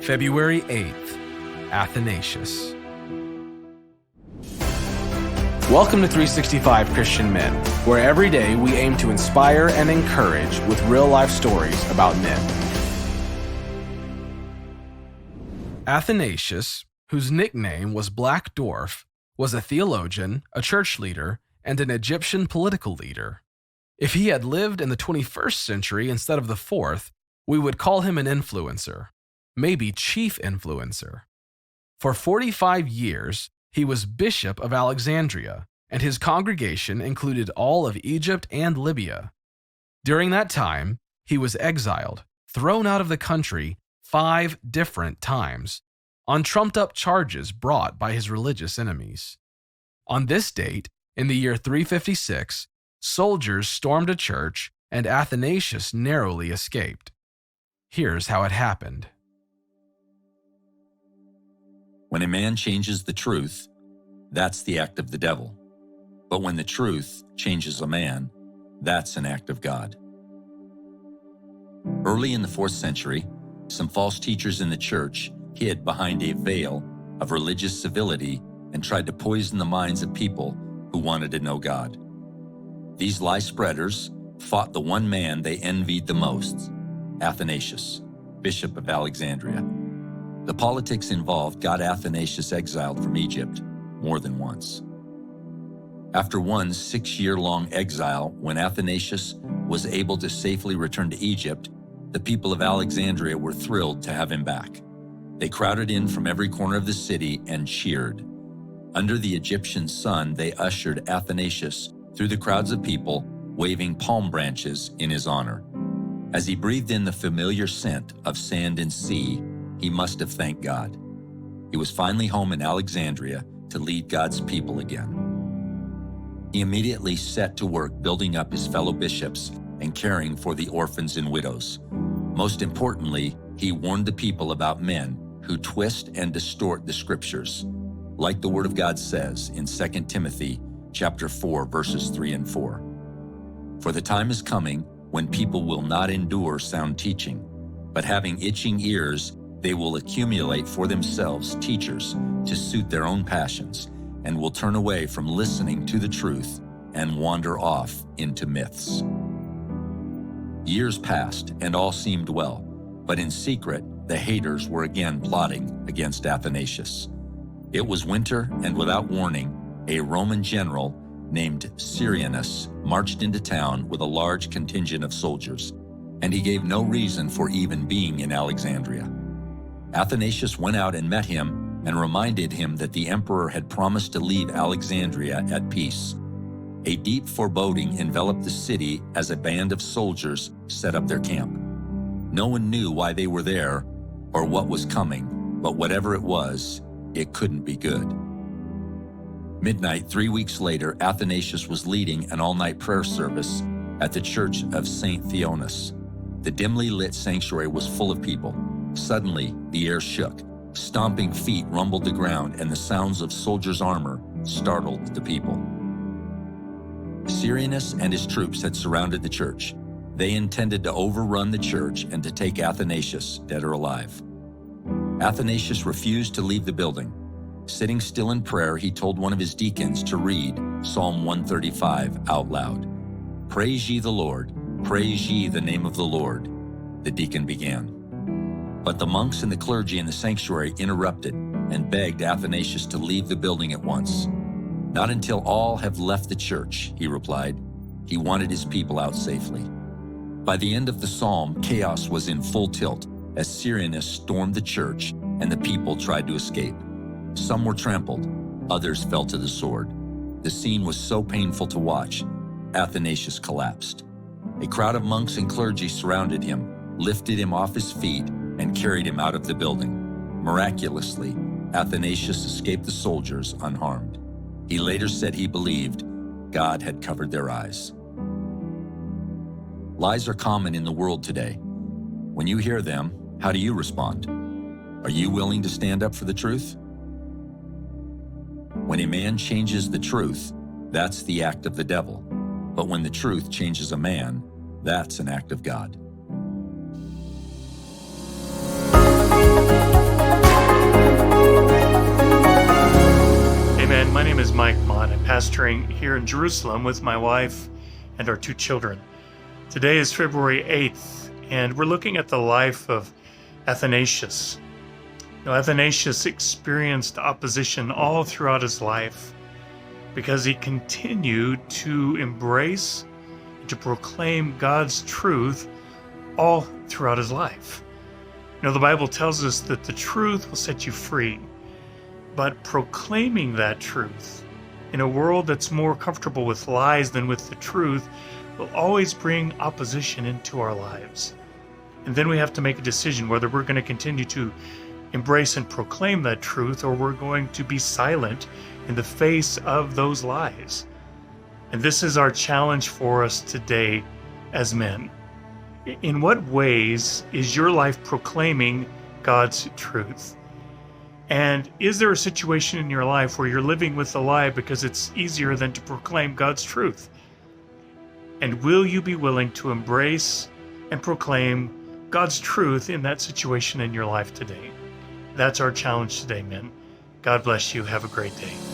February 8th, Athanasius. Welcome to 365 Christian Men, where every day we aim to inspire and encourage with real-life stories about men. Athanasius, whose nickname was Black Dwarf, was a theologian, a church leader, and an Egyptian political leader. If he had lived in the 21st century instead of the 4th, we would call him an influencer, maybe chief influencer. For 45 years, he was Bishop of Alexandria, and his congregation included all of Egypt and Libya. During that time, he was exiled, thrown out of the country 5 different times, on trumped-up charges brought by his religious enemies. On this date, in the year 356, soldiers stormed a church, and Athanasius narrowly escaped. Here's how it happened. When a man changes the truth, that's the act of the devil. But when the truth changes a man, that's an act of God. Early in the 4th century, some false teachers in the church hid behind a veil of religious civility and tried to poison the minds of people who wanted to know God. These lie spreaders fought the one man they envied the most, Athanasius, Bishop of Alexandria. The politics involved got Athanasius exiled from Egypt more than once. After one 6-year-long exile, when Athanasius was able to safely return to Egypt, the people of Alexandria were thrilled to have him back. They crowded in from every corner of the city and cheered. Under the Egyptian sun, they ushered Athanasius through the crowds of people, waving palm branches in his honor. As he breathed in the familiar scent of sand and sea, he must have thanked God. He was finally home in Alexandria to lead God's people again. He immediately set to work building up his fellow bishops and caring for the orphans and widows. Most importantly, he warned the people about men who twist and distort the scriptures, like the Word of God says in 2 Timothy chapter 4, verses 3 and 4. For the time is coming when people will not endure sound teaching, but having itching ears, they will accumulate for themselves teachers to suit their own passions, and will turn away from listening to the truth and wander off into myths. Years passed, and all seemed well, but in secret, the haters were again plotting against Athanasius. It was winter, and without warning, a Roman general named Syrianus marched into town with a large contingent of soldiers, and he gave no reason for even being in Alexandria. Athanasius went out and met him and reminded him that the emperor had promised to leave Alexandria at peace. A deep foreboding enveloped the city as a band of soldiers set up their camp. No one knew why they were there or what was coming, but whatever it was, it couldn't be good. Midnight 3 weeks later, Athanasius was leading an all-night prayer service at the church of St. Theonas. The dimly lit sanctuary was full of people. Suddenly, the air shook. Stomping feet rumbled the ground, and the sounds of soldiers' armor startled the people. Syrianus and his troops had surrounded the church. They intended to overrun the church and to take Athanasius, dead or alive. Athanasius refused to leave the building. Sitting still in prayer, he told one of his deacons to read Psalm 135 out loud. "Praise ye the Lord, praise ye the name of the Lord," the deacon began. But the monks and the clergy in the sanctuary interrupted and begged Athanasius to leave the building at once. "Not until all have left the church," he replied. He wanted his people out safely. By the end of the psalm, chaos was in full tilt as Syrianus stormed the church and the people tried to escape. Some were trampled, others fell to the sword. The scene was so painful to watch, Athanasius collapsed. A crowd of monks and clergy surrounded him, lifted him off his feet, and carried him out of the building. Miraculously, Athanasius escaped the soldiers unharmed. He later said he believed God had covered their eyes. Lies are common in the world today. When you hear them, how do you respond? Are you willing to stand up for the truth? When a man changes the truth, that's the act of the devil. But when the truth changes a man, that's an act of God. is Mike Mott. I'm pastoring here in Jerusalem with my wife and our 2 children. Today is February 8th, and we're looking at the life of Athanasius. Now, Athanasius experienced opposition all throughout his life because he continued to embrace and to proclaim God's truth all throughout his life. You know, the Bible tells us that the truth will set you free, but proclaiming that truth in a world that's more comfortable with lies than with the truth will always bring opposition into our lives. And then we have to make a decision whether we're going to continue to embrace and proclaim that truth, or we're going to be silent in the face of those lies. And this is our challenge for us today as men. In what ways is your life proclaiming God's truth? And is there a situation in your life where you're living with a lie because it's easier than to proclaim God's truth? And will you be willing to embrace and proclaim God's truth in that situation in your life today? That's our challenge today, men. God bless you. Have a great day.